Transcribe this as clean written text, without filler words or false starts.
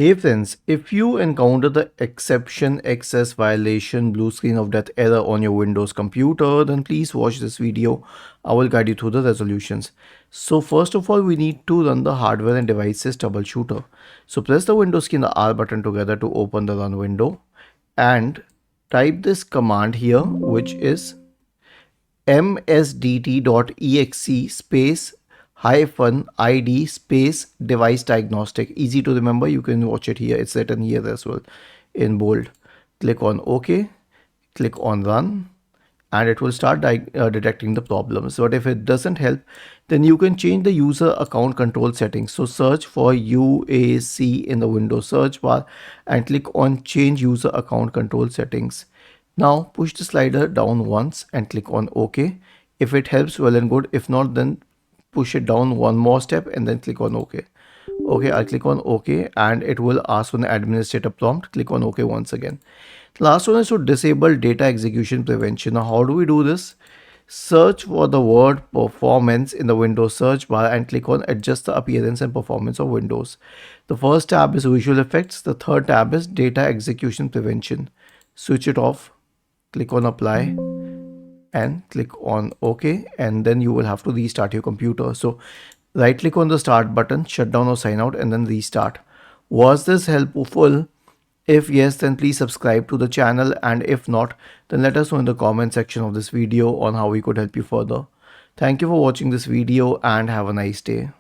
Hey friends, if you encounter the exception access violation blue screen of death error on your Windows computer, then please watch this video. I will guide you through the resolutions. So first of all, we need to run the hardware and devices troubleshooter. So press the Windows key and the R button together to open the run window and type this command here, which is msdt.exe space hyphen id space device diagnostic. Easy to remember, you can watch it here, it's written here as well in bold. Click on OK, click on run, and it will start detecting the problems. But if it doesn't help, then you can change the user account control settings. So search for UAC in the Windows search bar and click on change user account control settings. Now push the slider down once and click on OK. If it helps, well and good. If not, then push it down one more step and then click on OK. Okay, I'll click on OK and it will ask for an administrator prompt. Click on OK once again. Last one is to disable data execution prevention. Now, how do we do this? Search for the word performance in the Windows search bar and click on adjust the appearance and performance of Windows. The first tab is visual effects. The third tab is data execution prevention. Switch it off, click on apply and click on OK, and then you will have to restart your computer. So right click on the start button, shut down or sign out, and then restart. Was this helpful? If yes, then please subscribe to the channel, and if not, then let us know in the comment section of this video on how we could help you further. Thank you for watching this video and have a nice day.